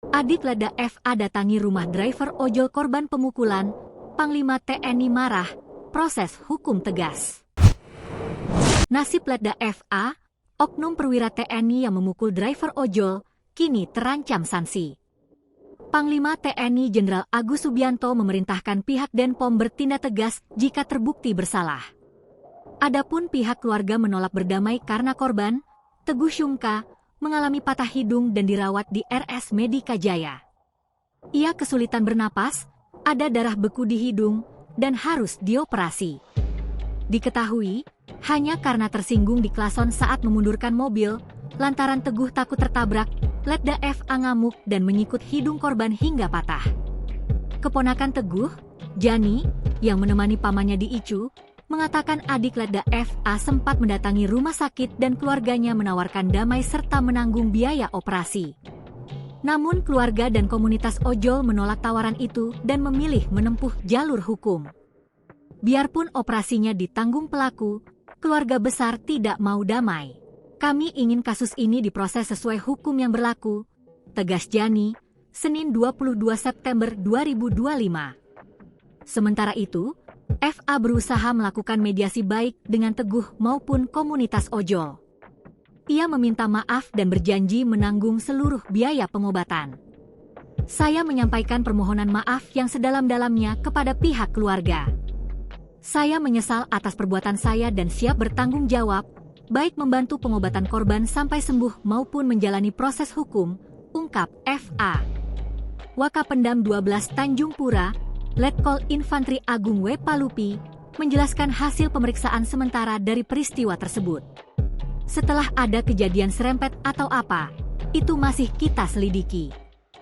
Adik Letda FA datangi rumah driver ojol korban pemukulan, Panglima TNI marah, proses hukum tegas. Nasib Letda FA, oknum perwira TNI yang memukul driver ojol, kini terancam sanksi. Panglima TNI Jenderal Agus Subianto memerintahkan pihak Denpom bertindak tegas jika terbukti bersalah. Adapun pihak keluarga menolak berdamai karena korban, Teguh Syungka, mengalami patah hidung dan dirawat di RS Medika Jaya. Ia kesulitan bernapas, ada darah beku di hidung, dan harus dioperasi. Diketahui, hanya karena tersinggung di klason saat memundurkan mobil, lantaran Teguh takut tertabrak, Letda FA ngamuk dan menyikut hidung korban hingga patah. Keponakan Teguh, Jani, yang menemani pamannya di ICU, mengatakan adik Letda FA sempat mendatangi rumah sakit dan keluarganya menawarkan damai serta menanggung biaya operasi. Namun keluarga dan komunitas ojol menolak tawaran itu dan memilih menempuh jalur hukum. Biarpun operasinya ditanggung pelaku, keluarga besar tidak mau damai. Kami ingin kasus ini diproses sesuai hukum yang berlaku, tegas Jani, Senin 22 September 2025. Sementara itu, FA berusaha melakukan mediasi baik dengan Teguh maupun komunitas ojol. Ia meminta maaf dan berjanji menanggung seluruh biaya pengobatan. Saya menyampaikan permohonan maaf yang sedalam-dalamnya kepada pihak keluarga. Saya menyesal atas perbuatan saya dan siap bertanggung jawab, baik membantu pengobatan korban sampai sembuh maupun menjalani proses hukum, ungkap FA. Wakapendam 12 Tanjung Pura, Letkol Infantri Agung W. Palupi, menjelaskan hasil pemeriksaan sementara dari peristiwa tersebut. Setelah ada kejadian serempet atau apa, itu masih kita selidiki.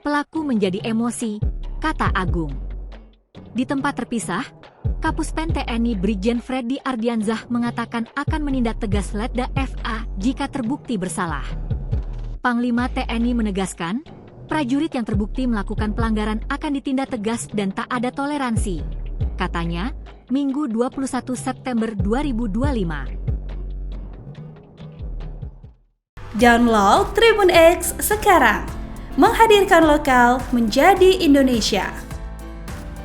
Pelaku menjadi emosi, kata Agung. Di tempat terpisah, Kapuspen TNI Brigjen Freddy Ardianzah mengatakan akan menindak tegas Letda FA jika terbukti bersalah. Panglima TNI menegaskan, prajurit yang terbukti melakukan pelanggaran akan ditindak tegas dan tak ada toleransi, katanya, Minggu 21 September 2025. Download Tribun X sekarang, menghadirkan lokal menjadi Indonesia.